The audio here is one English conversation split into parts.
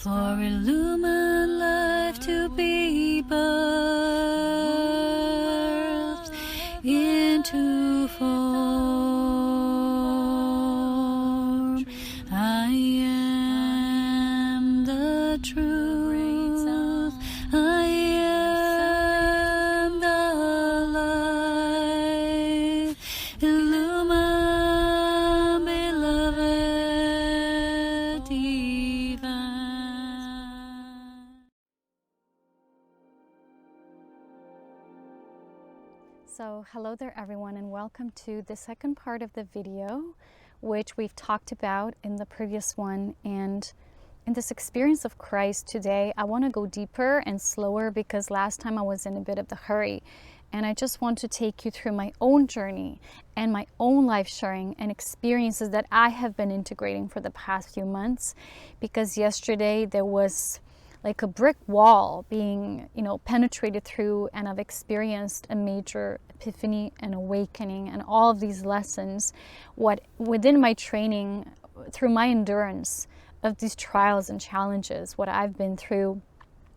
for illumined life to be birthed into form. I am the truth. I am the light. Illumine, beloved divine. So hello there everyone, and welcome to the second part of the video, which we've talked about in the previous one. And in this experience of Christ today, I want to go deeper and slower because last time I was in a bit of the hurry, and I just want to take you through my own journey and my own life sharing and experiences that I have been integrating for the past few months. Because yesterday there was like a brick wall being, penetrated through, and I've experienced a major epiphany and awakening, and all of these lessons, what within my training, through my endurance of these trials and challenges, what I've been through,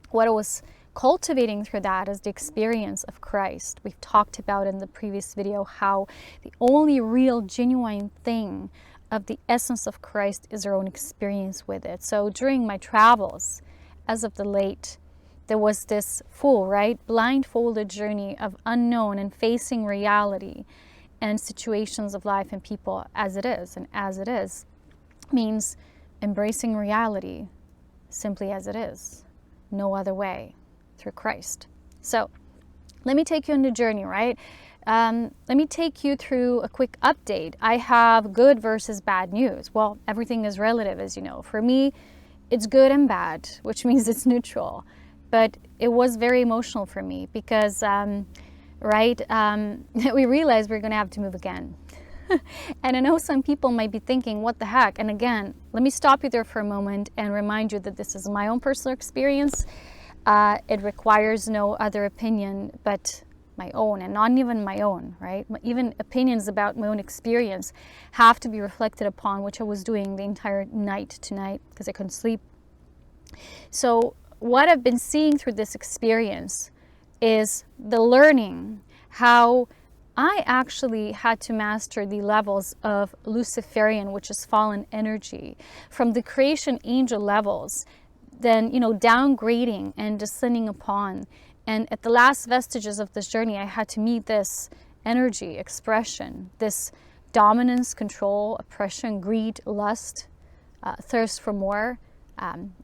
what I was cultivating through that is the experience of Christ. We've talked about in the previous video how the only real genuine thing of the essence of Christ is our own experience with it. So during my travels, as of the late, there was this blindfolded journey of unknown and facing reality and situations of life and people as it is. And as it is means embracing reality simply as it is, no other way, through Christ. So let me take you on the journey, right? Let me take you through a quick update. I have good versus bad news. Well, everything is relative, as you know. For me, it's good and bad, which means it's neutral. But it was very emotional for me because, we realized we're going to have to move again. And I know some people might be thinking, what the heck? And again, let me stop you there for a moment and remind you that this is my own personal experience. It requires no other opinion but my own, and not even my own, right? Even opinions about my own experience have to be reflected upon, which I was doing the entire night tonight because I couldn't sleep. So what I've been seeing through this experience is the learning how I actually had to master the levels of Luciferian, which is fallen energy, from the creation angel levels, then, downgrading and descending upon. And at the last vestiges of this journey, I had to meet this energy expression, this dominance, control, oppression, greed, lust, thirst for more,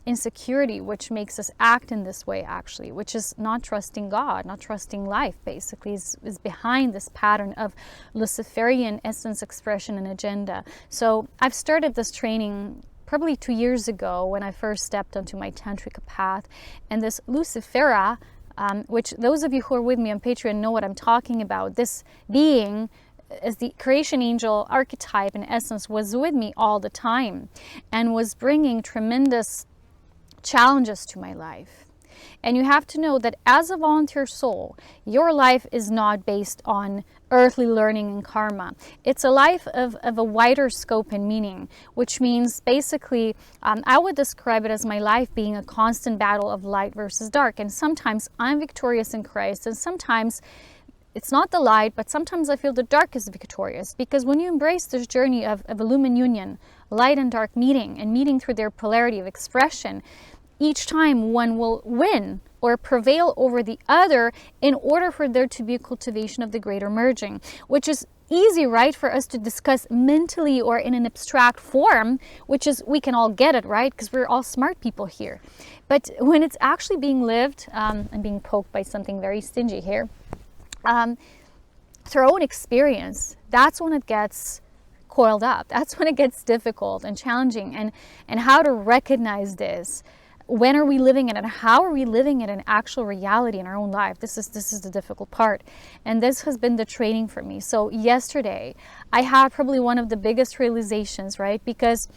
insecurity, which makes us act in this way, actually, which is not trusting God, not trusting life, basically, is behind this pattern of Luciferian essence, expression, and agenda. So I've started this training probably 2 years ago when I first stepped onto my tantric path, and this Lucifera, which those of you who are with me on Patreon know what I'm talking about. This being, as the creation angel archetype in essence, was with me all the time and was bringing tremendous challenges to my life. And you have to know that as a volunteer soul, your life is not based on earthly learning and karma. It's a life of a wider scope and meaning, which means basically, I would describe it as my life being a constant battle of light versus dark. And sometimes I'm victorious in Christ, and sometimes it's not the light, but sometimes I feel the dark is victorious. Because when you embrace this journey of illumined union, light and dark meeting, and meeting through their polarity of expression, each time one will win or prevail over the other in order for there to be a cultivation of the greater merging, which is easy, right, for us to discuss mentally or in an abstract form, which is, we can all get it, right, because we're all smart people here. But when it's actually being lived, I'm being poked by something very stingy here, through our own experience, that's when it gets coiled up. That's when it gets difficult and challenging, and how to recognize this. When are we living it, and how are we living it in actual reality in our own life? This is the difficult part, and this has been the training for me. So yesterday, I had probably one of the biggest realizations, right? Because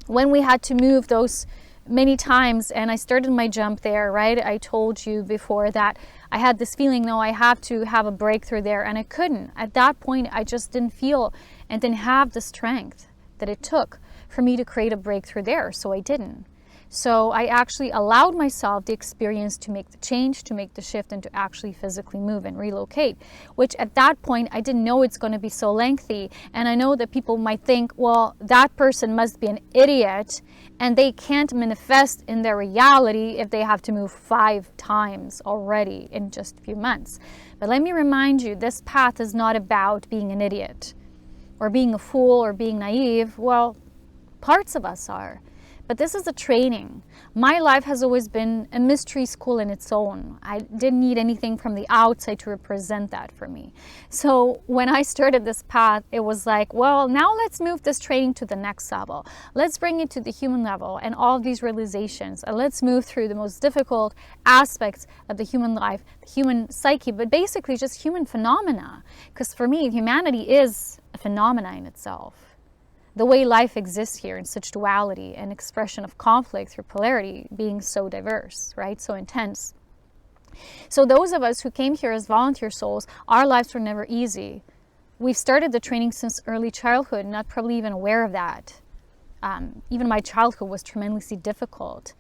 when we had to move those many times, and I started my jump there, right? I told you before that I had this feeling, no, I have to have a breakthrough there, and I couldn't. At that point, I just didn't feel and didn't have the strength that it took for me to create a breakthrough there, so I didn't. So I actually allowed myself the experience to make the change, to make the shift, and to actually physically move and relocate, which at that point I didn't know it's going to be so lengthy. And I know that people might think, well, that person must be an idiot and they can't manifest in their reality if they have to move 5 times already in just a few months. But let me remind you, this path is not about being an idiot or being a fool or being naive. Well, parts of us are. But this is a training. My life has always been a mystery school in its own. I didn't need anything from the outside to represent that for me. So when I started this path, it was like, well, now let's move this training to the next level. Let's bring it to the human level and all of these realizations. And let's move through the most difficult aspects of the human life, the human psyche, but basically just human phenomena. Because for me, humanity is a phenomena in itself. The way life exists here in such duality and expression of conflict through polarity being so diverse, right? So intense. So those of us who came here as volunteer souls, our lives were never easy. We've started the training since early childhood, not probably even aware of that. Even my childhood was tremendously difficult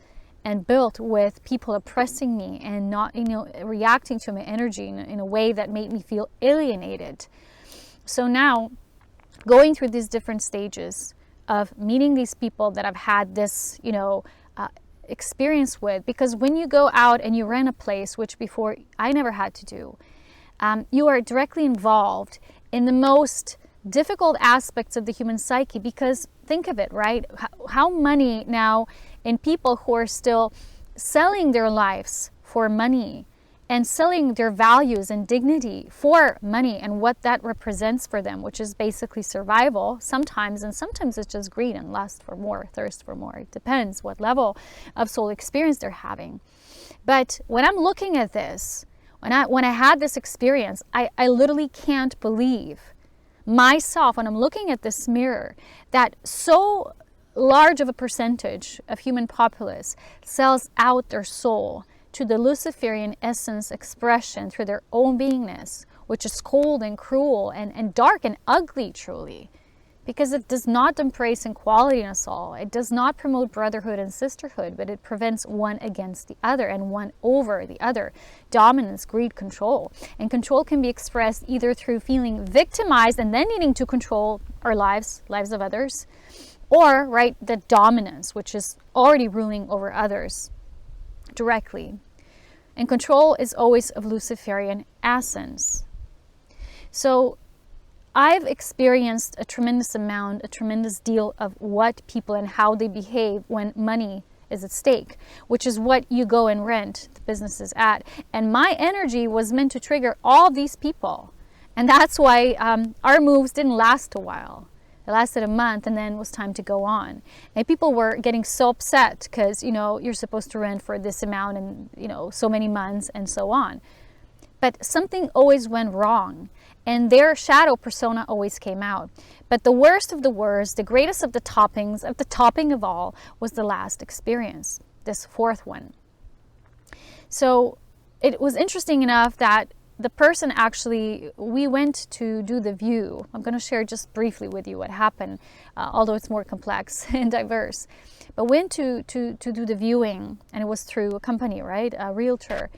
and built with people oppressing me and not, reacting to my energy in a way that made me feel alienated. So now, going through these different stages of meeting these people that I've had this, experience with, because when you go out and you rent a place, which before I never had to do, you are directly involved in the most difficult aspects of the human psyche. Because think of it, right? How money now in people who are still selling their lives for money and selling their values and dignity for money and what that represents for them, which is basically survival sometimes, and sometimes it's just greed and lust for more, thirst for more. It depends what level of soul experience they're having. But when I'm looking at this, when I had this experience, I literally can't believe myself when I'm looking at this mirror that so large of a percentage of human populace sells out their soul to the Luciferian essence expression through their own beingness, which is cold and cruel and dark and ugly, truly, because it does not embrace equality in us all. It does not promote brotherhood and sisterhood, but it prevents one against the other and one over the other. Dominance, greed, control. And control can be expressed either through feeling victimized and then needing to control our lives of others, or, right, the dominance, which is already ruling over others directly. And control is always of Luciferian essence. So I've experienced a tremendous deal of what people and how they behave when money is at stake, which is what you go and rent the businesses at. And my energy was meant to trigger all these people. And that's why our moves didn't last a while. It lasted a month and then it was time to go on. And people were getting so upset because, you're supposed to rent for this amount and, so many months and so on. But something always went wrong and their shadow persona always came out. But the worst of the worst, the greatest of the toppings, of the topping of all, was the last experience, this fourth one. So it was interesting enough that the person actually, we went to do the view. I'm going to share just briefly with you what happened, although it's more complex and diverse. But went to do the viewing, and it was through a company, right, a realtor.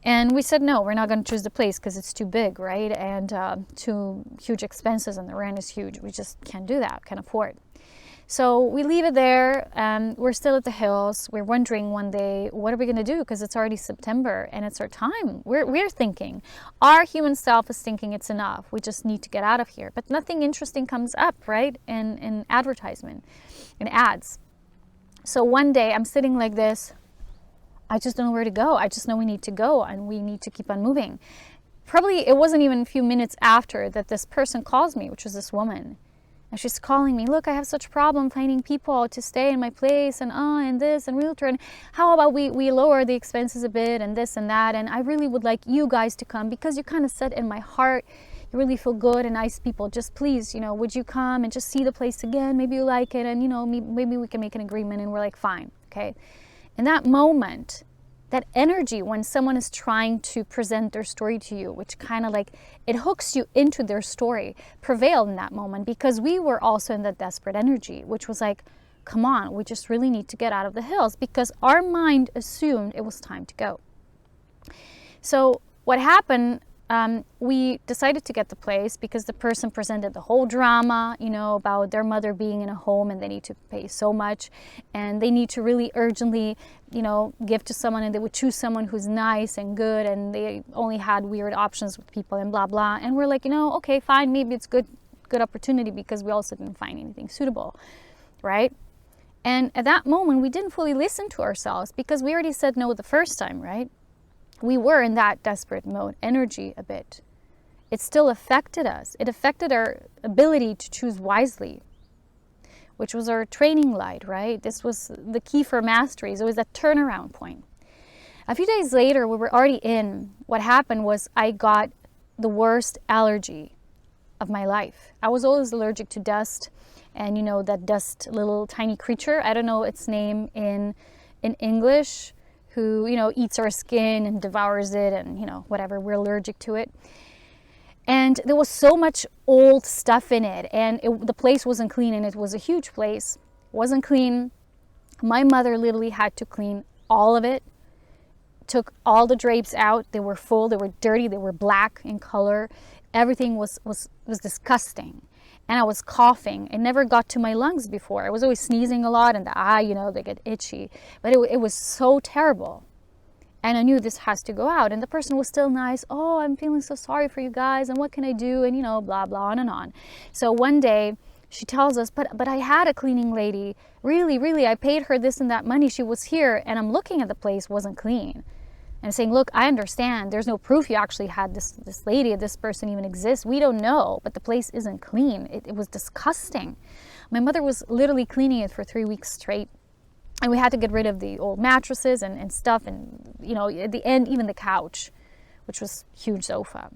And we said, no, we're not going to choose the place because it's too big, right, and too huge expenses, and the rent is huge. We just can't do that, can't afford. So we leave it there. We're still at the hills. We're wondering one day, what are we going to do? Because it's already September and it's our time. We're thinking. Our human self is thinking it's enough. We just need to get out of here. But nothing interesting comes up, right? In advertisement, in ads. So one day I'm sitting like this. I just don't know where to go. I just know we need to go and we need to keep on moving. Probably it wasn't even a few minutes after that this person calls me, which was this woman. And she's calling me, look, I have such a problem finding people to stay in my place and this and realtor. And how about we lower the expenses a bit and this and that. And I really would like you guys to come because you kind of said in my heart, you really feel good and nice people. Just please, would you come and just see the place again? Maybe you like it. And, maybe we can make an agreement. And we're like, fine. Okay. In that moment, that energy when someone is trying to present their story to you, which kind of like, it hooks you into their story, prevailed in that moment because we were also in that desperate energy, which was like, come on, we just really need to get out of the hills, because our mind assumed it was time to go. So what happened, we decided to get the place because the person presented the whole drama, you know, about their mother being in a home and they need to pay so much and they need to really urgently, you know, give to someone, and they would choose someone who's nice and good, and they only had weird options with people and blah, blah. And we're like, you know, okay, fine, maybe it's good opportunity, because we also didn't find anything suitable, right? And at that moment, we didn't fully listen to ourselves because we already said no the first time, right? We were in that desperate mode, energy a bit. It still affected us. It affected our ability to choose wisely, which was our training light, right? This was the key for mastery. So it was that turnaround point. A few days later, we were already in. What happened was I got the worst allergy of my life. I was always allergic to dust, and you know, that dust little tiny creature, I don't know its name in English, who, you know, eats our skin and devours it, and, you know, whatever, we're allergic to it. And there was so much old stuff in it, and the place wasn't clean, and it was a huge place. It wasn't clean. My mother literally had to clean all of it, took all the drapes out. They were full, they were dirty, they were black in color. Everything was disgusting. And I was coughing. It never got to my lungs before. I was always sneezing a lot, and the eye, you know, they get itchy. But it was so terrible. And I knew this has to go out. And the person was still nice. Oh, I'm feeling so sorry for you guys, and what can I do? And, you know, blah, blah, on and on. So one day she tells us, but I had a cleaning lady. Really, I paid her this and that money. She was here, and I'm looking at the place, wasn't clean. And saying, look, I understand. There's no proof you actually had this lady, this person even exists. We don't know, but the place isn't clean. It was disgusting. My mother was literally cleaning it for 3 weeks straight. And we had to get rid of the old mattresses and stuff. And, you know, at the end, even the couch, which was a huge sofa.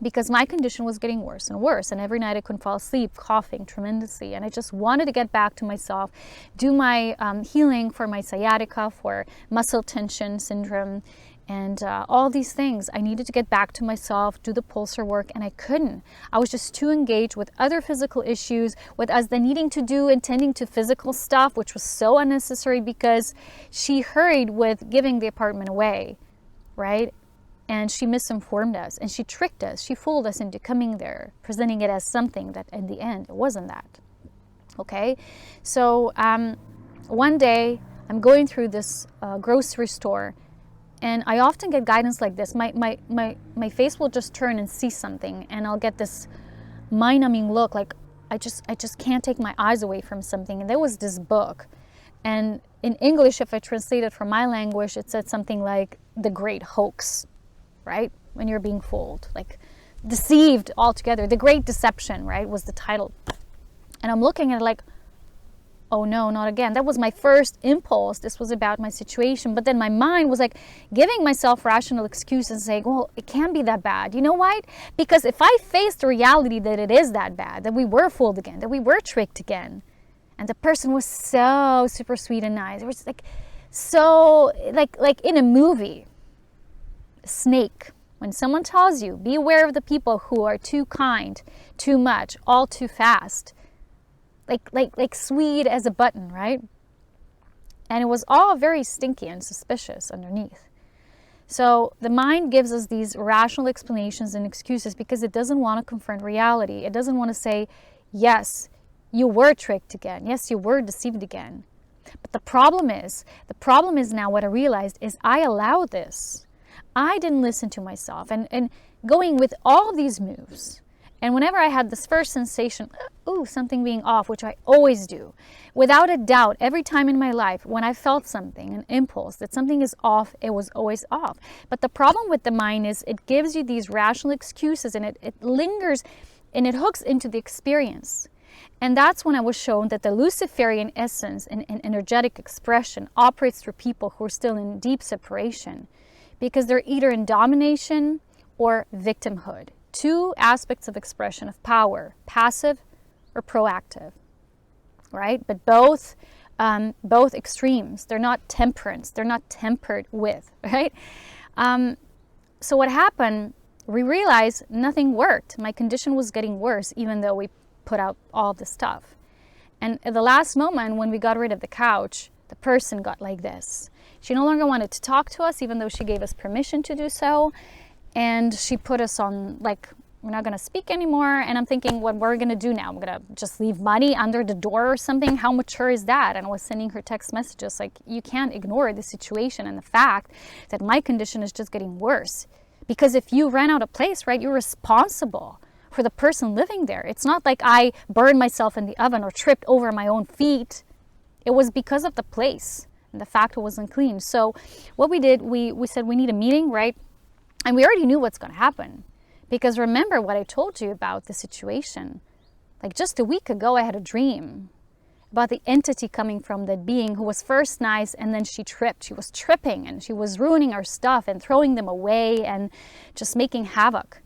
Because my condition was getting worse and worse. And every night I couldn't fall asleep, coughing tremendously. And I just wanted to get back to myself, do my healing for my sciatica, for muscle tension syndrome, and all these things. I needed to get back to myself, do the pulsar work, and I couldn't. I was just too engaged with other physical issues, with us then needing to do and tending to physical stuff, which was so unnecessary because she hurried with giving the apartment away, right? And she misinformed us, and she tricked us. She fooled us into coming there, presenting it as something that in the end, it wasn't that. Okay? So one day, I'm going through this grocery store, and I often get guidance like this. My face will just turn and see something, and I'll get this mind-numbing look, like I just can't take my eyes away from something. And there was this book, and in English, if I translate it from my language, it said something like The Great Hoax. Right? When you're being fooled, like deceived altogether. The Great Deception, right, was the title. And I'm looking at it like, oh no, not again. That was my first impulse. This was about my situation. But then my mind was like giving myself rational excuses and saying, well, it can't be that bad. You know why? Because if I face the reality that it is that bad, that we were fooled again, that we were tricked again, and the person was so super sweet and nice. It was like so like in a movie. Snake. When someone tells you, be aware of the people who are too kind, too much, all too fast, like sweet as a button, right? And it was all very stinky and suspicious underneath. So the mind gives us these rational explanations and excuses because it doesn't want to confront reality. It doesn't want to say, yes, you were tricked again. Yes, you were deceived again. But the problem is now what I realized is I allowed this. I didn't listen to myself, and going with all these moves. And whenever I had this first sensation, ooh, something being off, which I always do, without a doubt, every time in my life when I felt something, an impulse, that something is off, it was always off. But the problem with the mind is it gives you these rational excuses, and it lingers and it hooks into the experience. And that's when I was shown that the Luciferian essence and energetic expression operates through people who are still in deep separation. Because they're either in domination or victimhood. Two aspects of expression of power, passive or proactive, right? But both extremes. They're not temperance. They're not tempered with, right? So what happened, we realized nothing worked. My condition was getting worse, even though we put out all the stuff. And at the last moment, when we got rid of the couch, the person got like this. She no longer wanted to talk to us, even though she gave us permission to do so. And she put us on, like, we're not going to speak anymore. And I'm thinking, what we're going to do now? I'm going to just leave money under the door or something? How mature is that? And I was sending her text messages like, you can't ignore the situation and the fact that my condition is just getting worse. Because if you ran out of place, right, you're responsible for the person living there. It's not like I burned myself in the oven or tripped over my own feet. It was because of the place and the fact it wasn't clean. So what we did, we said we need a meeting, right? And we already knew what's going to happen. Because remember what I told you about the situation. Like just a week ago, I had a dream about the entity coming from that being who was first nice and then she tripped. She was tripping and she was ruining our stuff and throwing them away and just making havoc,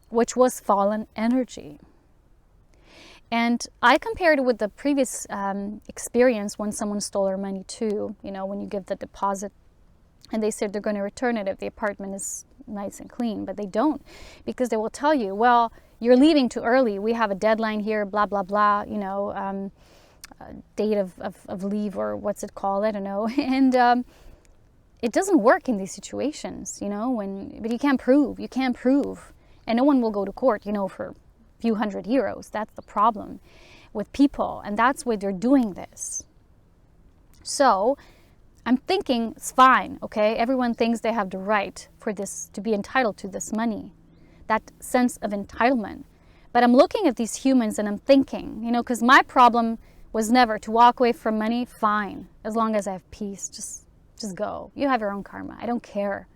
which was fallen energy. And I compared it with the previous experience when someone stole our money too. You know, when you give the deposit and they said they're going to return it if the apartment is nice and clean, but they don't, because they will tell you, well, you're leaving too early. We have a deadline here, blah, blah, blah, you know, date of leave or what's it called? I don't know. And it doesn't work in these situations, you know, but you can't prove. And no one will go to court, you know, for a few €100. That's the problem with people. And that's why they're doing this. So I'm thinking it's fine, okay? Everyone thinks they have the right for this, to be entitled to this money, that sense of entitlement. But I'm looking at these humans and I'm thinking, you know, because my problem was never to walk away from money, fine, as long as I have peace, just go. You have your own karma, I don't care.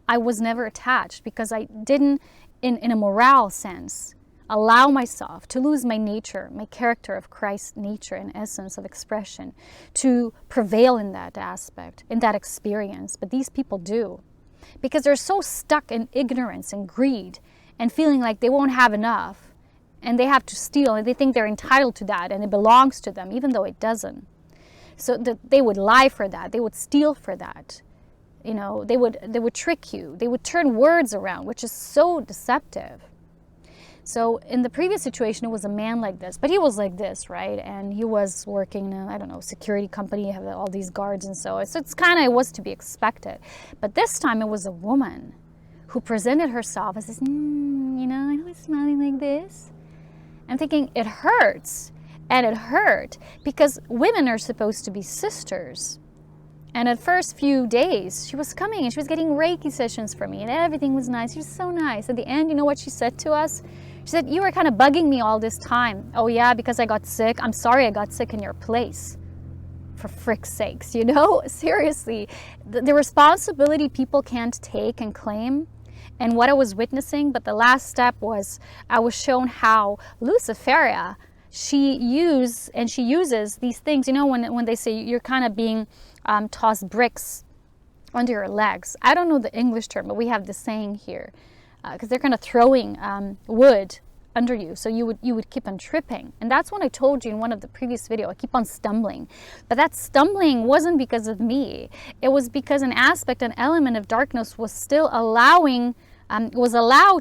I was never attached because I didn't, in a morale sense, allow myself to lose my nature, my character of Christ's nature and essence of expression, to prevail in that aspect, in that experience. But these people do, because they're so stuck in ignorance and greed and feeling like they won't have enough and they have to steal and they think they're entitled to that and it belongs to them, even though it doesn't. So that they would lie for that, they would steal for that. You know, they would trick you, they would turn words around, which is so deceptive. So in the previous situation, it was a man like this, but he was like this, right? And he was working in a, I don't know, security company, have all these guards and so it's kind of, it was to be expected. But this time it was a woman who presented herself as this, you know, I was smiling like this. I'm thinking it hurts, and it hurt because women are supposed to be sisters. And at first few days, she was coming and she was getting Reiki sessions for me and everything was nice. She was so nice. At the end, you know what she said to us? She said, you were kind of bugging me all this time. Oh yeah, because I got sick. I'm sorry I got sick in your place. For frick's sakes, you know? Seriously, the responsibility people can't take and claim, and what I was witnessing, but the last step was I was shown how Luciferia, she uses these things, you know, when they say you're kind of being tossed bricks under your legs. I don't know the English term, but we have the saying here. Because they're kind of throwing wood under you, so you would keep on tripping. And that's when I told you in one of the previous video, I keep on stumbling. But that stumbling wasn't because of me. It was because an aspect, an element of darkness was still allowed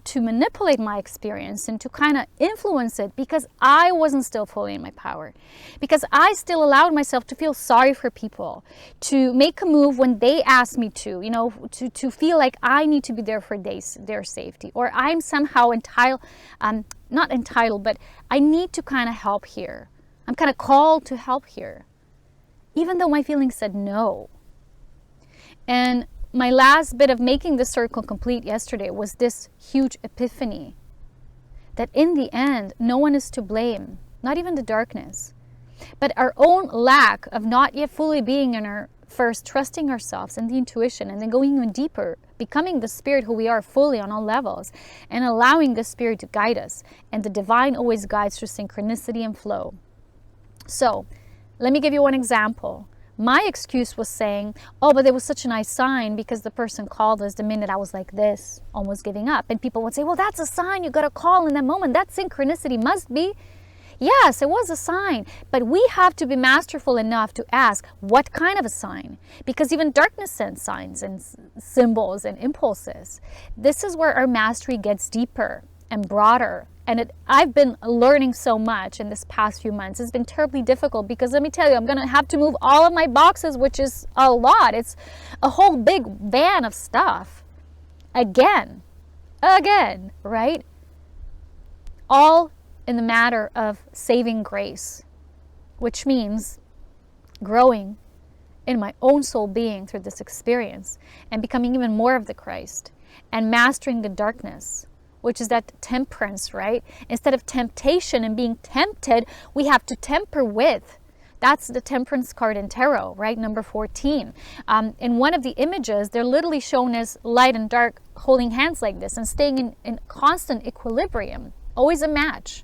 to manipulate my experience and to kind of influence it, because I wasn't still fully in my power. Because I still allowed myself to feel sorry for people, to make a move when they asked me to, you know, to feel like I need to be there for their safety, or I'm somehow not entitled, but I need to kind of help here. I'm kind of called to help here, even though my feelings said no. And my last bit of making the circle complete yesterday was this huge epiphany that in the end, no one is to blame, not even the darkness, but our own lack of not yet fully being in our first trusting ourselves and the intuition, and then going even deeper, becoming the spirit who we are fully on all levels, and allowing the spirit to guide us. And the divine always guides through synchronicity and flow. So let me give you one example. My excuse was saying, oh, but there was such a nice sign because the person called us the minute I was like this, almost giving up. And people would say, well, that's a sign. You got to call in that moment. That synchronicity must be. Yes, it was a sign. But we have to be masterful enough to ask, what kind of a sign? Because even darkness sends signs and symbols and impulses. This is where our mastery gets deeper and broader And I've been learning so much in this past few months. It's been terribly difficult because let me tell you, I'm going to have to move all of my boxes, which is a lot. It's a whole big van of stuff. Again, right? All in the matter of saving grace, which means growing in my own soul being through this experience and becoming even more of the Christ and mastering the darkness, which is that temperance, right? Instead of temptation and being tempted, we have to temper with. That's the temperance card in tarot, right? Number 14. In one of the images, they're literally shown as light and dark holding hands like this and staying in constant equilibrium. Always a match,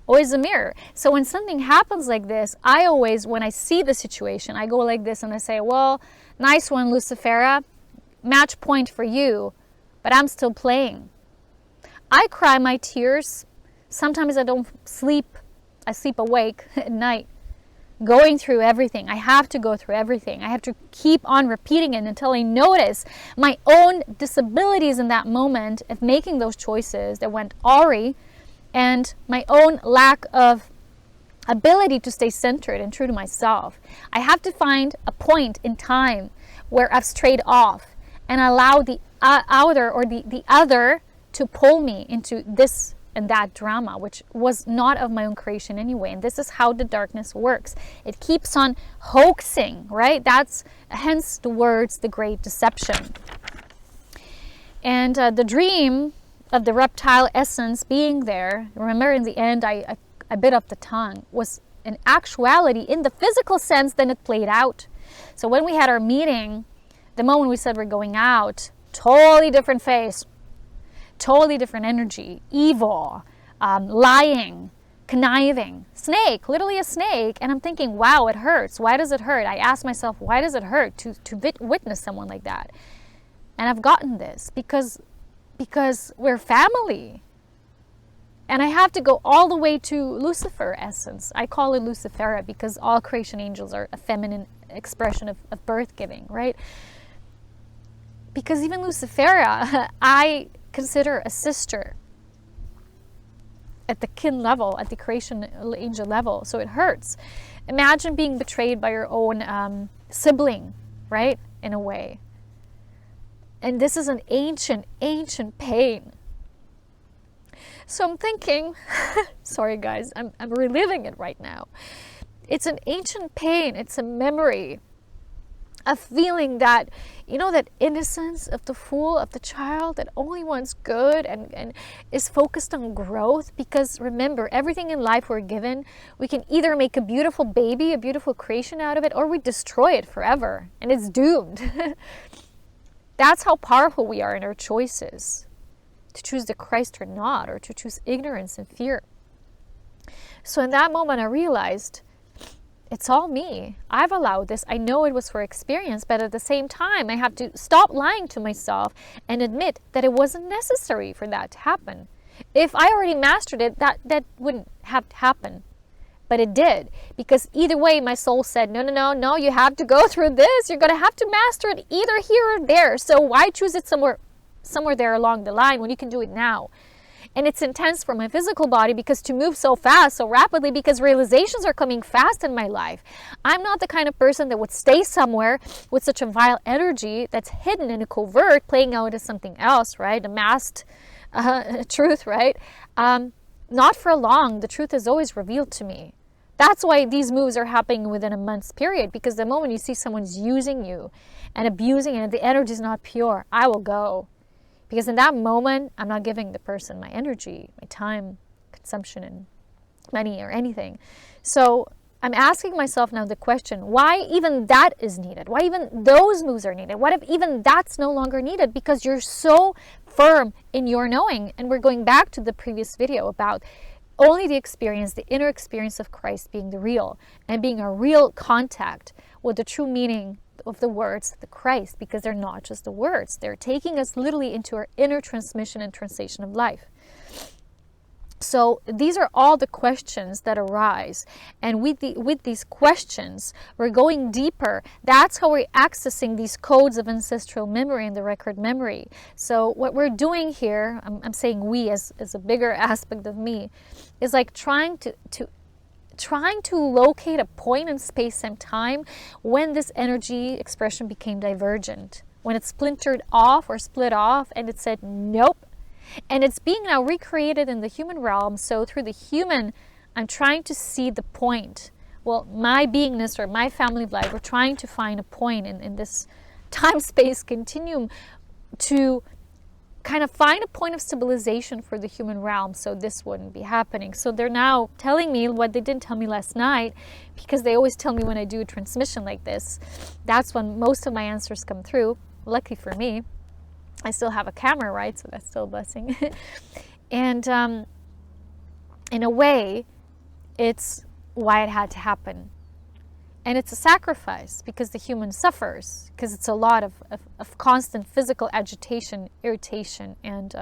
always a mirror. So when something happens like this, I always, when I see the situation, I go like this and I say, well, nice one, Lucifera. Match point for you, but I'm still playing. I cry my tears. Sometimes I don't sleep. I sleep awake at night, going through everything. I have to go through everything. I have to keep on repeating it until I notice my own disabilities in that moment of making those choices that went awry, and my own lack of ability to stay centered and true to myself. I have to find a point in time where I've strayed off and allow the outer or the other to pull me into this and that drama, which was not of my own creation anyway. And this is how the darkness works. It keeps on hoaxing, right? That's hence the words, the great deception. And the dream of the reptile essence being there, remember in the end I bit off the tongue, was in actuality, in the physical sense, then it played out. So when we had our meeting, the moment we said we're going out, totally different face, totally different energy, evil, lying, conniving, snake, literally a snake. And I'm thinking, wow, it hurts. Why does it hurt? I asked myself, why does it hurt to witness someone like that? And I've gotten this because we're family. And I have to go all the way to Lucifer essence. I call it Lucifera because all creation angels are a feminine expression of birth giving, right? Because even Lucifera, I consider a sister at the kin level, at the creation angel level. So it hurts. Imagine being betrayed by your own sibling, right? In a way. And this is an ancient, ancient pain. So I'm thinking, sorry guys, I'm reliving it right now. It's an ancient pain. It's a memory. A feeling that, you know, that innocence of the fool, of the child that only wants good and is focused on growth. Because remember, everything in life we're given, we can either make a beautiful baby, a beautiful creation out of it, or we destroy it forever and it's doomed. That's how powerful we are in our choices. To choose the Christ or not, or to choose ignorance and fear. So in that moment I realized, it's all me. I've allowed this. I know it was for experience, but at the same time, I have to stop lying to myself and admit that it wasn't necessary for that to happen. If I already mastered it, that wouldn't have to happen. But it did, because either way, my soul said, no, you have to go through this. You're going to have to master it either here or there. So why choose it somewhere there along the line when you can do it now? And it's intense for my physical body because to move so fast, so rapidly, because realizations are coming fast in my life. I'm not the kind of person that would stay somewhere with such a vile energy that's hidden in a covert, playing out as something else, right? A masked truth, right? Not for long. The truth is always revealed to me. That's why these moves are happening within a month's period, because the moment you see someone's using you and abusing and the energy is not pure, I will go. Because in that moment, I'm not giving the person my energy, my time, consumption, and money or anything. So I'm asking myself now the question, why even that is needed? Why even those moves are needed? What if even that's no longer needed? Because you're so firm in your knowing. And we're going back to the previous video about only the experience, the inner experience of Christ being the real and being a real contact with the true meaning of the words, the Christ, because they're not just the words. They're taking us literally into our inner transmission and translation of life. So these are all the questions that arise, and with these questions we're going deeper. That's how we're accessing these codes of ancestral memory and the record memory. So what we're doing here, I'm saying we as a bigger aspect of me, is like trying to locate a point in space and time when this energy expression became divergent, when it splintered off or split off and it said nope. And it's being now recreated in the human realm. So through the human, I'm trying to see the point. Well, my beingness or my family life, we're trying to find a point in this time-space continuum to kind of find a point of stabilization for the human realm so this wouldn't be happening. So they're now telling me what they didn't tell me last night, because they always tell me when I do a transmission like this, that's when most of my answers come through. Lucky for me, I still have a camera, right? So that's still a blessing. And in a way, it's why it had to happen. And it's a sacrifice because the human suffers, because it's a lot of constant physical agitation, irritation, and,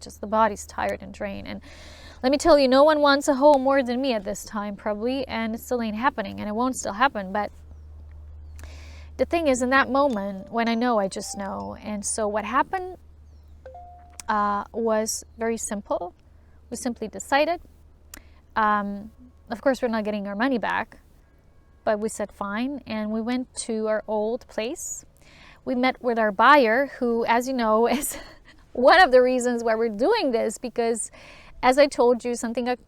just the body's tired and drained. And let me tell you, no one wants a home more than me at this time, probably, and it still ain't happening, and it won't still happen. But the thing is, in that moment, when I know, I just know. And so what happened was very simple. We simply decided, of course, we're not getting our money back, but we said fine, and we went to our old place. We met with our buyer, who, as you know, is one of the reasons why we're doing this, because, as I told you, something got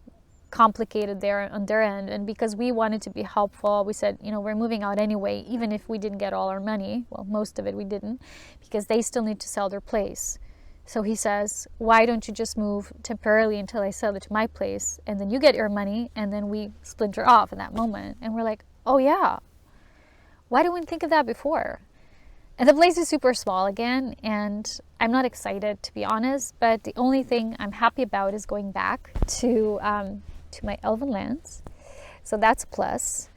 complicated there on their end, and because we wanted to be helpful, we said, we're moving out anyway, even if we didn't get all our money. Well, most of it we didn't, because they still need to sell their place. So he says, why don't you just move temporarily until I sell it to my place, and then you get your money, and then we splinter off in that moment. And we're like, oh yeah, why didn't we think of that before? And the place is super small again, and I'm not excited, to be honest, but the only thing I'm happy about is going back to my elven lands. So that's a plus.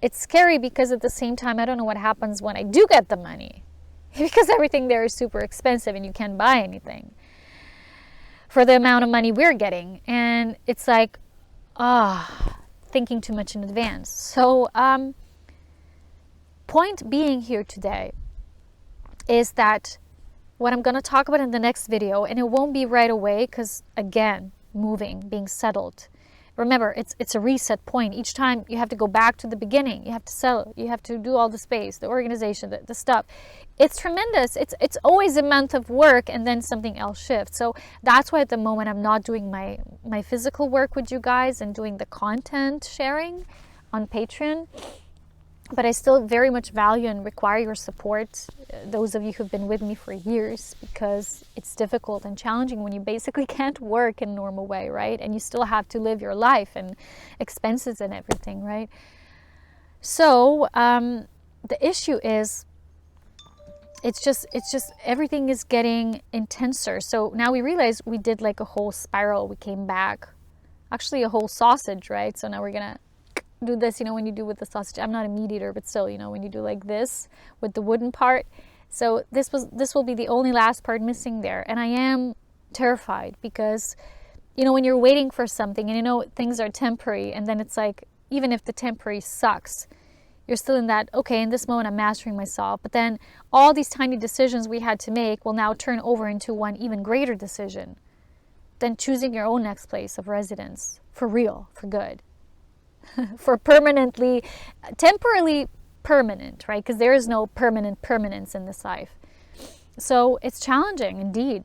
It's scary because at the same time, I don't know what happens when I do get the money, because everything there is super expensive and you can't buy anything for the amount of money we're getting. And it's like, thinking too much in advance. So point being here today is that what I'm going to talk about in the next video, and it won't be right away because, again, moving, being settled. Remember, it's a reset point. Each time you have to go back to the beginning. You have to settle. You have to do all the space, the organization, the stuff. It's tremendous. It's always a month of work, and then something else shifts. So that's why at the moment I'm not doing my physical work with you guys and doing the content sharing on Patreon. But I still very much value and require your support, those of you who've been with me for years, because it's difficult and challenging when you basically can't work in a normal way, right? And you still have to live your life and expenses and everything, right? So the issue is, it's just everything is getting intenser. So now we realize we did like a whole spiral. We came back, actually a whole sausage, right? So now we're gonna do this, when you do with the sausage. I'm not a meat eater, but still, when you do like this with the wooden part. So this will be the only last part missing there. And I am terrified because, when you're waiting for something and things are temporary, and then it's like, even if the temporary sucks, you're still in that, okay, in this moment I'm mastering myself. But then all these tiny decisions we had to make will now turn over into one even greater decision. Then choosing your own next place of residence, for real, for good. For temporarily permanent, right? Because there is no permanence in this life. So it's challenging indeed.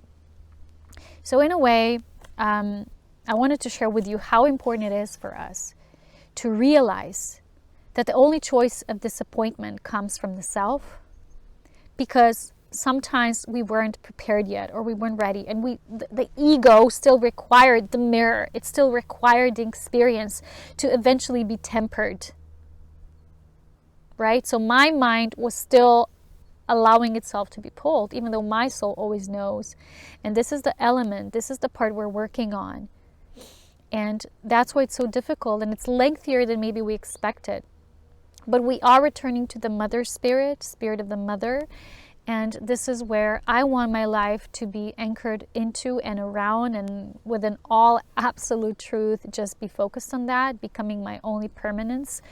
So in a way, I wanted to share with you how important it is for us to realize that the only choice of disappointment comes from the self, because sometimes we weren't prepared yet, or we weren't ready, and the ego still required the mirror. It still required the experience to eventually be tempered, right? So my mind was still allowing itself to be pulled, even though my soul always knows. And this is the element, this is the part we're working on, and that's why it's so difficult, and it's lengthier than maybe we expected. But we are returning to the mother spirit of the mother. And this is where I want my life to be anchored into and around, and within all absolute truth, just be focused on that, becoming my only permanence,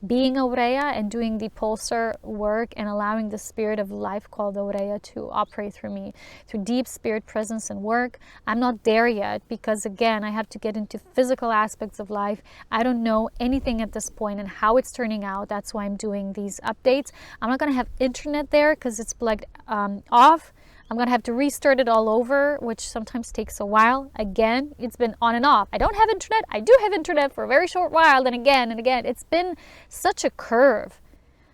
being Aurea and doing the pulsar work and allowing the spirit of life called Aurea to operate through me, through deep spirit presence and work. I'm not there yet because, again, I have to get into physical aspects of life. I don't know anything at this point and how it's turning out. That's why I'm doing these updates. I'm not going to have internet there because it's plugged off. I'm going to have to restart it all over, which sometimes takes a while. Again, it's been on and off. I don't have internet. I do have internet for a very short while, then again and again. It's been such a curve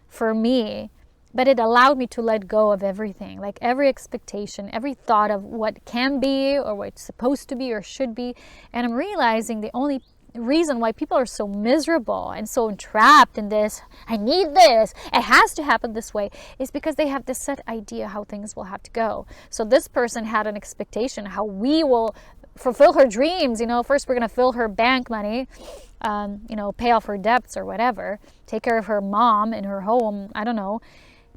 for me, but it allowed me to let go of everything, like every expectation, every thought of what can be or what's supposed to be or should be. And I'm realizing the only reason why people are so miserable and so entrapped in this, I need this, it has to happen this way, is because they have this set idea how things will have to go. So this person had an expectation how we will fulfill her dreams. First we're going to fill her bank money, pay off her debts or whatever, take care of her mom in her home, I don't know.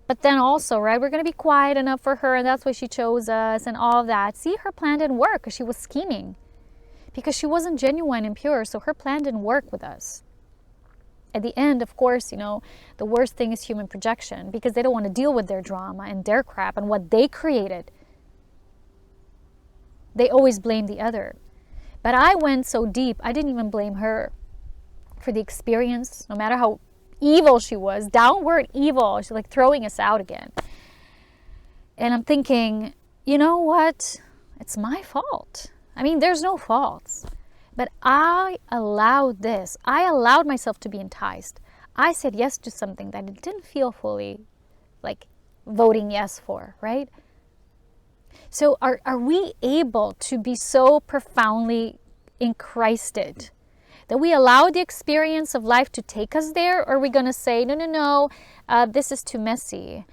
But then also, right, we're going to be quiet enough for her, and that's why she chose us and all of that. See, her plan didn't work because she was scheming. Because she wasn't genuine and pure, so her plan didn't work with us. At the end, of course, the worst thing is human projection, because they don't want to deal with their drama and their crap and what they created. They always blame the other. But I went so deep, I didn't even blame her for the experience, no matter how evil she was, downward evil. She's like throwing us out again. And I'm thinking, you know what? It's my fault. I mean, there's no faults, but I allowed this. I allowed myself to be enticed. I said yes to something that I didn't feel fully like voting yes for, right? So are we able to be so profoundly in Christed that we allow the experience of life to take us there? Or are we going to say, no, this is too messy.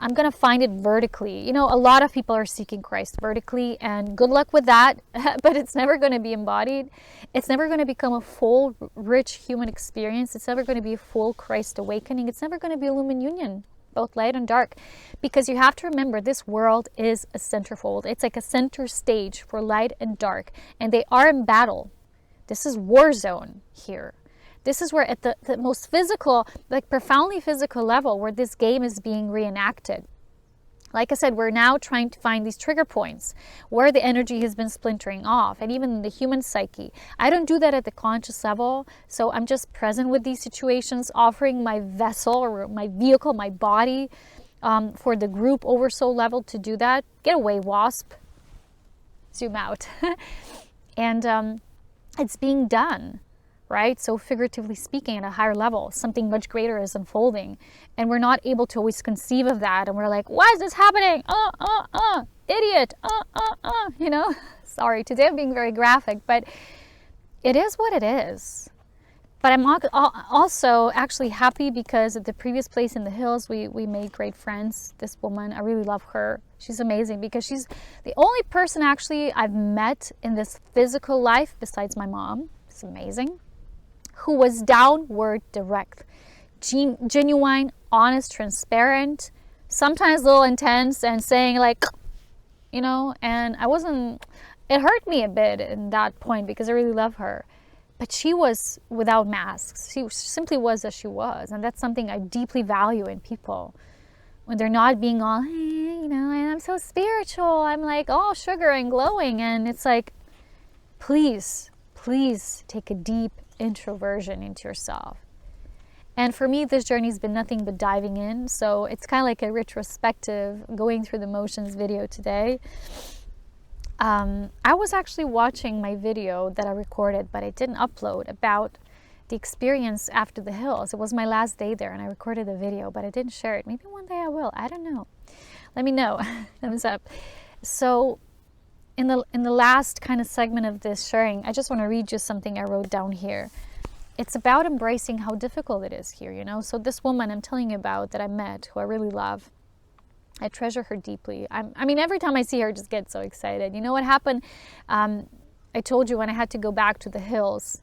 I'm going to find it vertically. A lot of people are seeking Christ vertically, and good luck with that, but it's never going to be embodied. It's never going to become a full, rich human experience. It's never going to be a full Christ awakening. It's never going to be a lumen union, both light and dark, because you have to remember this world is a centerfold. It's like a center stage for light and dark, and they are in battle. This is war zone here. This is where at the most physical, like profoundly physical level, where this game is being reenacted. Like I said, we're now trying to find these trigger points where the energy has been splintering off, and even in the human psyche. I don't do that at the conscious level, so I'm just present with these situations, offering my vessel or my vehicle, my body, for the group oversoul level to do that. Get away, wasp. Zoom out. And it's being done. Right? So figuratively speaking, at a higher level, something much greater is unfolding. And we're not able to always conceive of that. And we're like, why is this happening? Idiot. Sorry, today I'm being very graphic, but it is what it is. But I'm also actually happy because at the previous place in the hills, we made great friends. This woman, I really love her. She's amazing because she's the only person actually I've met in this physical life besides my mom. It's amazing. Who was downward direct, genuine, honest, transparent, sometimes a little intense, and saying like, and I wasn't, it hurt me a bit in that point because I really love her. But she was without masks. She simply was as she was. And that's something I deeply value in people. When they're not being all, and I'm so spiritual. I'm like all sugar and glowing. And it's like, please take a deep introversion into yourself. And for me, this journey has been nothing but diving in. So it's kind of like a retrospective, going through the motions video today. I was actually watching my video that I recorded, but I didn't upload, about the experience after the hills. It was my last day there, and I recorded the video, but I didn't share it. Maybe one day I will. I don't know. Let me know. Thumbs up. So in the last kind of segment of this sharing, I just want to read you something I wrote down here. It's about embracing how difficult it is here, So this woman I'm telling you about that I met, who I really love, I treasure her deeply. I mean, every time I see her, I just get so excited. You know what happened? I told you when I had to go back to the hills,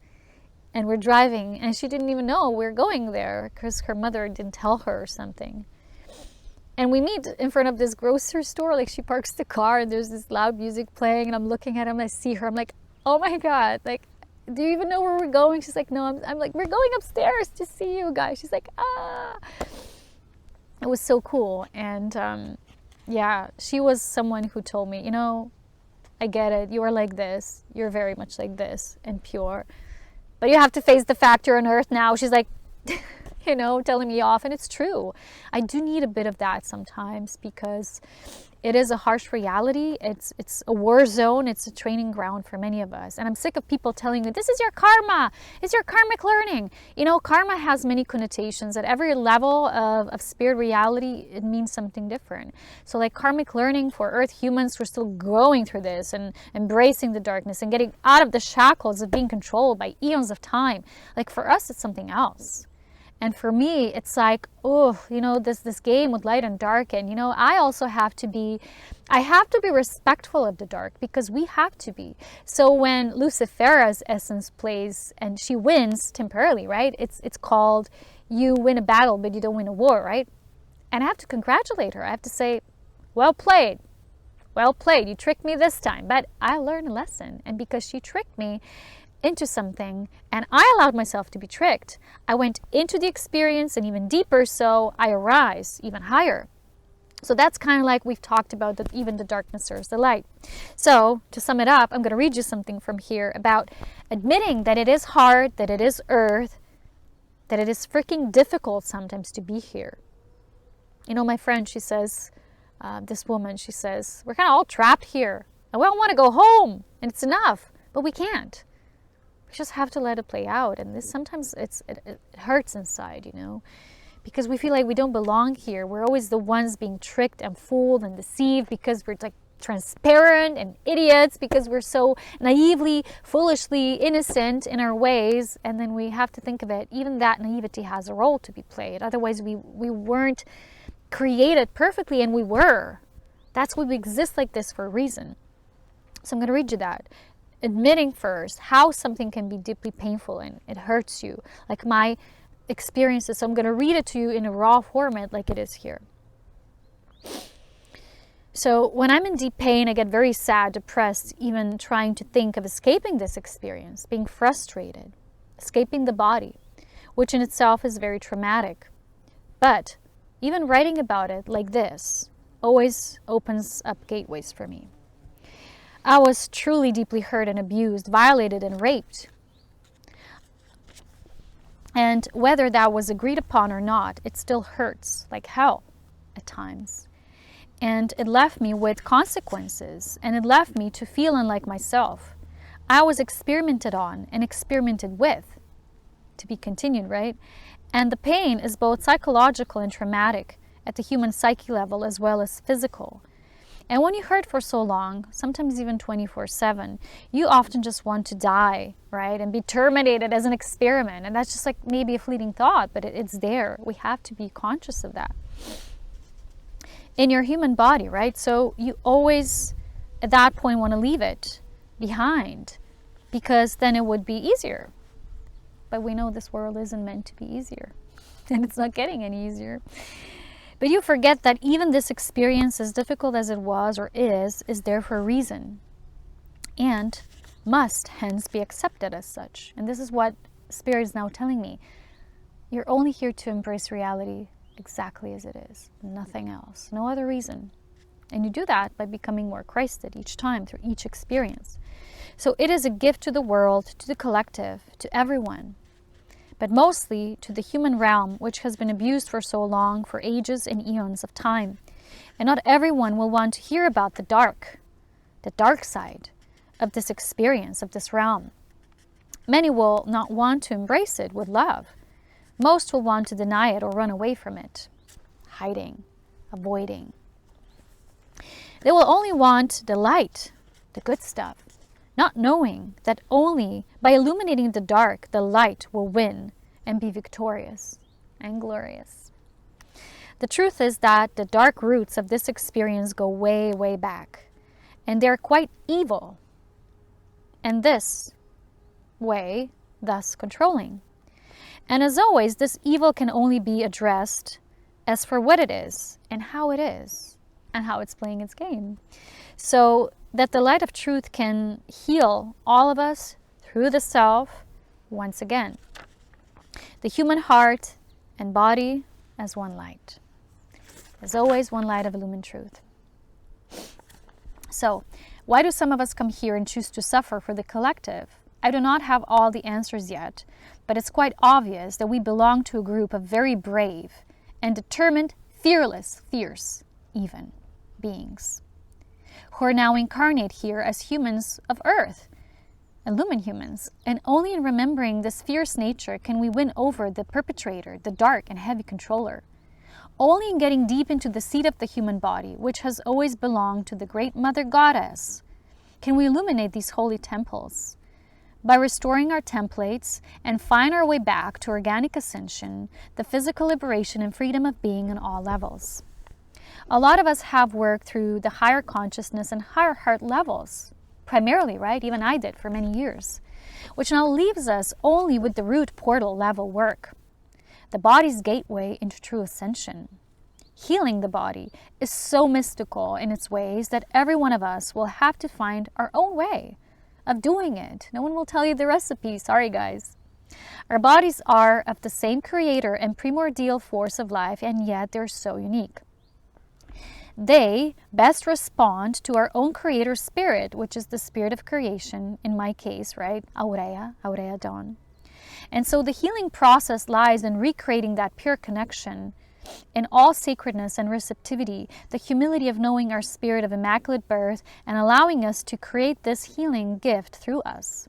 and we're driving, and she didn't even know we're going there because her mother didn't tell her or something. And we meet in front of this grocery store. Like, she parks the car and there's this loud music playing, and I'm looking at him, I see her, I'm like, oh my God, like, do you even know where we're going? She's like, no. I'm like, we're going upstairs to see you guys. She's like, ah. It was so cool. And yeah, she was someone who told me, you know, I get it. You are like this. You're very much like this and pure. But you have to face the fact you're on earth now. She's like, you know, telling me off. And it's true. I do need a bit of that sometimes, because it is a harsh reality. It's a war zone. It's a training ground for many of us. And I'm sick of people telling me, this is your karma. It's your karmic learning. You know, karma has many connotations. At every level of spirit reality, it means something different. So like karmic learning for earth humans, we're still going through this and embracing the darkness and getting out of the shackles of being controlled by eons of time. Like for us, it's something else. And for me, it's like, oh, you know, this game with light and dark. And, you know, I also have to be respectful of the dark, because we have to be. So when Lucifera's essence plays and she wins temporarily, right? It's called, you win a battle, but you don't win a war, right? And I have to congratulate her. I have to say, well played. Well played. You tricked me this time. But I learned a lesson. And because she tricked me into something and I allowed myself to be tricked, I went into the experience and even deeper, so I arise even higher. So that's kind of like we've talked about, that even the darkness serves the light. So to sum it up, I'm going to read you something from here about admitting that it is hard, that it is earth, that it is freaking difficult sometimes to be here. You know, my friend, she says, this woman, she says, we're kind of all trapped here and we all want to go home and it's enough, but we can't. We just have to let it play out. And this sometimes it hurts inside, you know, because we feel like we don't belong here. We're always the ones being tricked and fooled and deceived, because we're like transparent and idiots, because we're so naively, foolishly innocent in our ways. And then we have to think of it, even that naivety has a role to be played. Otherwise we weren't created perfectly, and we were. That's why we exist like this for a reason. So I'm going to read you that. Admitting first how something can be deeply painful and it hurts you, like my experiences. So I'm going to read it to you in a raw format like it is here. So when I'm in deep pain, I get very sad, depressed, even trying to think of escaping this experience, being frustrated, escaping the body, which in itself is very traumatic. But even writing about it like this always opens up gateways for me. I was truly deeply hurt and abused, violated and raped. And whether that was agreed upon or not, it still hurts like hell at times. And it left me with consequences, and it left me to feel unlike myself. I was experimented on and experimented with, to be continued, right? And the pain is both psychological and traumatic at the human psyche level as well as physical. And when you hurt for so long, sometimes even 24/7, you often just want to die, right? And be terminated as an experiment. And that's just like maybe a fleeting thought, but it's there. We have to be conscious of that. In your human body, right? So you always, at that point, want to leave it behind, because then it would be easier. But we know this world isn't meant to be easier. And it's not getting any easier. But you forget that even this experience, as difficult as it was or is there for a reason, and must hence be accepted as such. And this is what Spirit is now telling me. You're only here to embrace reality exactly as it is, nothing else, no other reason. And you do that by becoming more Christed each time through each experience. So it is a gift to the world, to the collective, to everyone, but mostly to the human realm, which has been abused for so long, for ages and eons of time. And not everyone will want to hear about the dark side of this experience, of this realm. Many will not want to embrace it with love. Most will want to deny it or run away from it, hiding, avoiding. They will only want the light, the good stuff, not knowing that only by illuminating the dark, the light will win and be victorious and glorious. The truth is that the dark roots of this experience go way, way back, and they're quite evil, and this way, thus controlling. And as always, this evil can only be addressed as for what it is and how it's playing its game. So that the light of truth can heal all of us through the self once again. The human heart and body as one light. There's always one light of illumined truth. So, why do some of us come here and choose to suffer for the collective? I do not have all the answers yet, but it's quite obvious that we belong to a group of very brave and determined, fearless, fierce, even, beings who are now incarnate here as humans of Earth, illumined humans, and only in remembering this fierce nature can we win over the perpetrator, the dark and heavy controller. Only in getting deep into the seat of the human body, which has always belonged to the great Mother Goddess, can we illuminate these holy temples. By restoring our templates and find our way back to organic ascension, the physical liberation and freedom of being on all levels. A lot of us have worked through the higher consciousness and higher heart levels, primarily, right? Even I did for many years, which now leaves us only with the root portal level work, the body's gateway into true ascension. Healing the body is so mystical in its ways that every one of us will have to find our own way of doing it. No one will tell you the recipe, sorry guys. Our bodies are of the same creator and primordial force of life, and yet they're so unique. They best respond to our own creator spirit, which is the spirit of creation, in my case, right? Aurea dawn. And so the healing process lies in recreating that pure connection in all sacredness and receptivity, the humility of knowing our spirit of immaculate birth and allowing us to create this healing gift through us.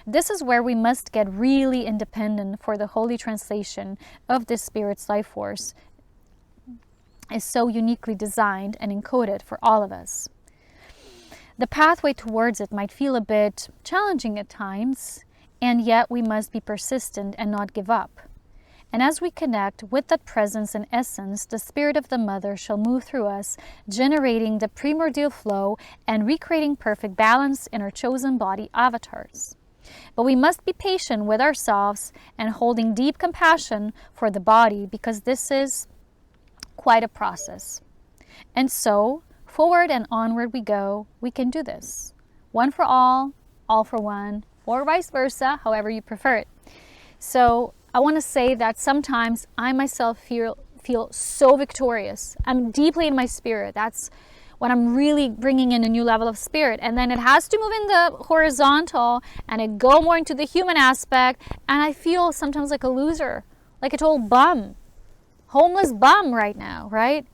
This is where we must get really independent, for the holy translation of this spirit's life force is so uniquely designed and encoded for all of us. The pathway towards it might feel a bit challenging at times, and yet we must be persistent and not give up. And as we connect with that presence and essence, the spirit of the mother shall move through us, generating the primordial flow and recreating perfect balance in our chosen body avatars. But we must be patient with ourselves and holding deep compassion for the body, because this is quite a process. And so, forward and onward we go. We can do this. One for all for one, or vice versa, however you prefer it. So I want to say that sometimes I myself feel so victorious. I'm deeply in my spirit. That's when I'm really bringing in a new level of spirit. And then it has to move in the horizontal and it go more into the human aspect. And I feel sometimes like a loser, like a total bum, homeless bum right now, right?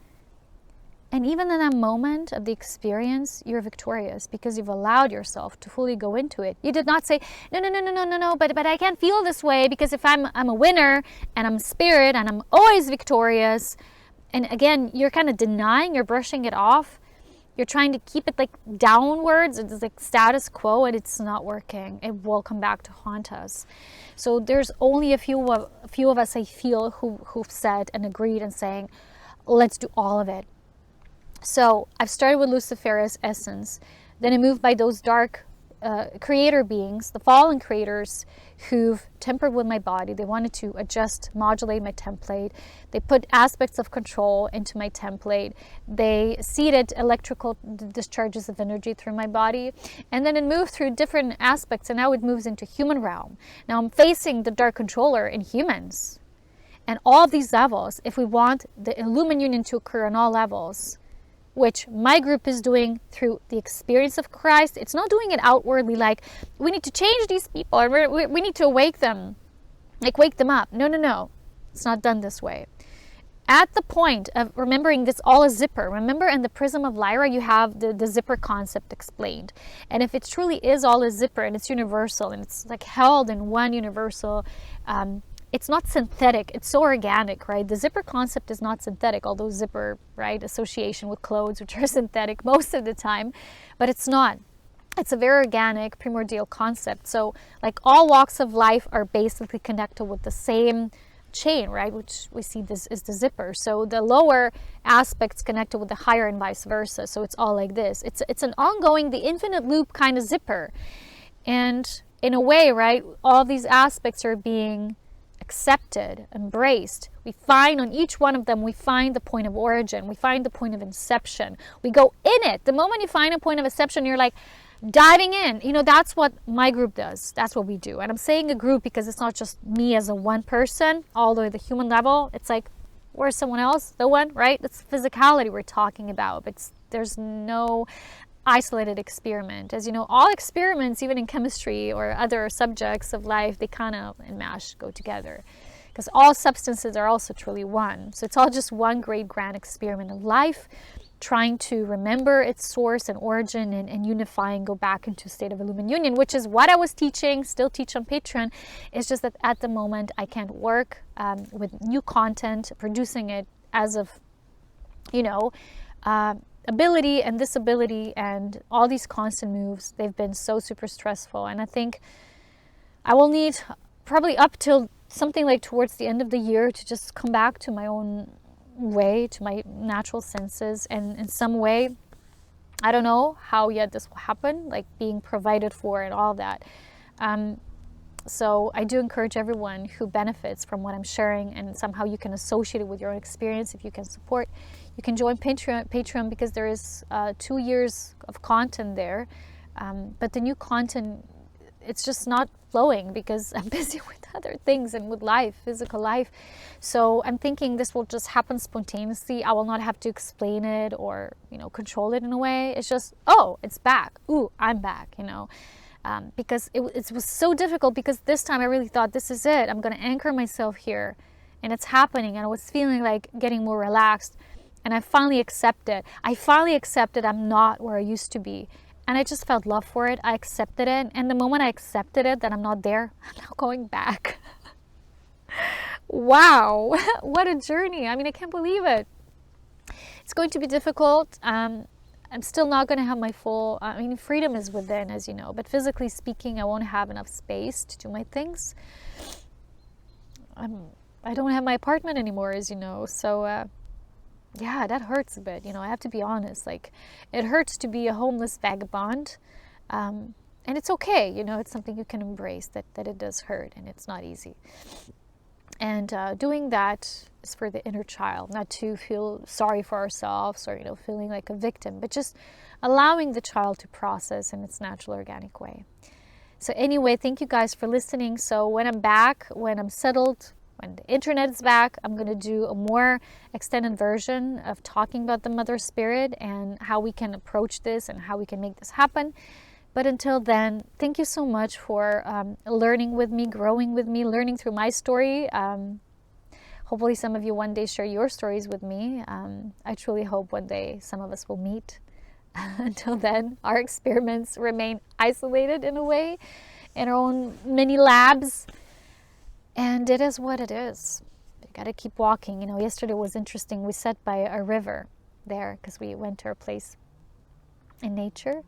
And even in that moment of the experience, you're victorious because you've allowed yourself to fully go into it. You did not say, no, but I can't feel this way because if I'm a winner and I'm spirit and I'm always victorious. And again, you're kind of denying, you're brushing it off. You're trying to keep it like downwards. It's like status quo, and it's not working. It will come back to haunt us. So there's only a few of us, I feel, who've said and agreed and saying, let's do all of it. So I've started with Lucifer's essence. Then I moved by those dark creator beings, the fallen creators who've tempered with my body. They wanted to adjust, modulate my template. They put aspects of control into my template. They seeded electrical discharges of energy through my body. And then it moved through different aspects, and now it moves into human realm. Now I'm facing the dark controller in humans. And all of these levels, if we want the Illumined Union to occur on all levels, which my group is doing through the experience of Christ. It's not doing it outwardly like, we need to change these people, and we need to awake them, like wake them up. No. It's not done this way. At the point of remembering this all a zipper, remember in the Prism of Lyra, you have the zipper concept explained. And if it truly is all a zipper and it's universal and it's like held in one universal, it's not synthetic, it's so organic, right? The zipper concept is not synthetic, although zipper, right, association with clothes, which are synthetic most of the time, but it's not. It's a very organic, primordial concept. So like all walks of life are basically connected with the same chain, right, which we see this is the zipper. So the lower aspects connected with the higher and vice versa. So it's all like this. It's an ongoing, the infinite loop kind of zipper. And in a way, right, all these aspects are being accepted, embraced, we find on each one of them, we find the point of origin, we find the point of inception. We go in it. The moment you find a point of inception, you're like diving in. You know, that's what my group does. That's what we do. And I'm saying a group because it's not just me as a one person, all the way to the human level. It's like, where's someone else? The one, right? It's physicality we're talking about. But there's no isolated experiment. As you know, all experiments, even in chemistry or other subjects of life, they kind of en masse go together, because all substances are also truly one. So it's all just one great grand experiment of life, trying to remember its source and origin, and unify and go back into a state of illumined union, which is what I was teaching, still teach on Patreon. It's just that at the moment I can't work with new content, producing it as of, you know, ability and disability and all these constant moves. They've been so super stressful, and I think I will need probably up till something like towards the end of the year to just come back to my own way, to my natural senses, and in some way, I don't know how yet this will happen, like being provided for and all that. So I do encourage everyone who benefits from what I'm sharing, and somehow you can associate it with your own experience. If you can support, you can join Patreon, because there is 2 years of content there. But the new content, it's just not flowing because I'm busy with other things and with life, physical life. So I'm thinking this will just happen spontaneously. I will not have to explain it or, you know, control it in a way. It's just, oh, it's back. Ooh, I'm back, you know. Because it was so difficult, because this time I really thought, this is it. I'm going to anchor myself here, and it's happening. And I was feeling like getting more relaxed, and I finally accepted. I'm not where I used to be. And I just felt love for it. I accepted it. And the moment I accepted it, that I'm not there, I'm now going back. Wow. What a journey. I mean, I can't believe it. It's going to be difficult. I'm still not going to have my full, freedom is within, as you know. But physically speaking, I won't have enough space to do my things. I don't have my apartment anymore, as you know. So, yeah, that hurts a bit. You know, I have to be honest. Like, it hurts to be a homeless vagabond. And it's okay. You know, it's something you can embrace, that it does hurt, and it's not easy. And doing that is for the inner child, not to feel sorry for ourselves or, you know, feeling like a victim, but just allowing the child to process in its natural, organic way. So anyway, thank you guys for listening. So when I'm back, when I'm settled, when the internet is back, I'm going to do a more extended version of talking about the Mother Spirit and how we can approach this and how we can make this happen. But until then, thank you so much for learning with me, growing with me, learning through my story. Hopefully some of you one day share your stories with me. I truly hope one day some of us will meet. Until then, our experiments remain isolated in a way, in our own mini labs. And it is what it is. You got to keep walking. You know, yesterday was interesting. We sat by a river there because we went to a place in nature.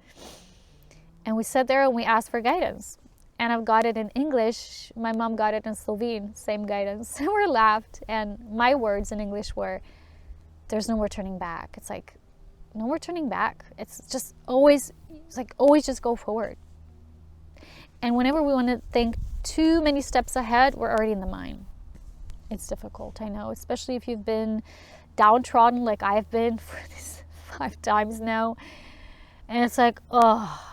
And we sat there and we asked for guidance. And I've got it in English. My mom got it in Slovene, same guidance. And we laughed. And my words in English were, there's no more turning back. It's like, no more turning back. It's just always, always just go forward. And whenever we want to think too many steps ahead, we're already in the mind. It's difficult, I know, especially if you've been downtrodden like I've been for these 5 times now. And it's like, oh,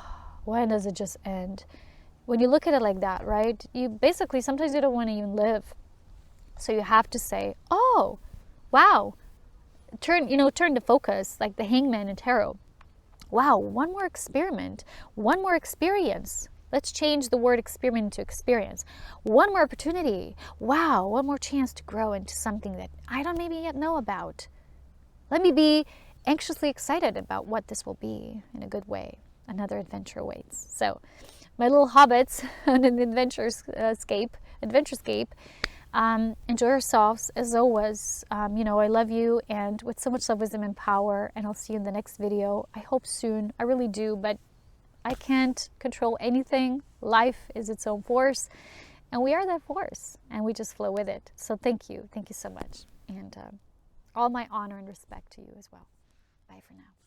when does it just end? When you look at it like that, right? You basically, sometimes you don't want to even live. So you have to say, oh, wow. Turn the focus, like the hangman in tarot. Wow, one more experiment, one more experience. Let's change the word experiment to experience. One more opportunity. Wow, one more chance to grow into something that I don't maybe yet know about. Let me be anxiously excited about what this will be in a good way. Another adventure awaits. So, my little hobbits on an adventurescape. Enjoy yourselves as always. I love you, and with so much love, wisdom, and power. And I'll see you in the next video. I hope soon. I really do, but I can't control anything. Life is its own force, and we are that force, and we just flow with it. So thank you so much, and all my honor and respect to you as well. Bye for now.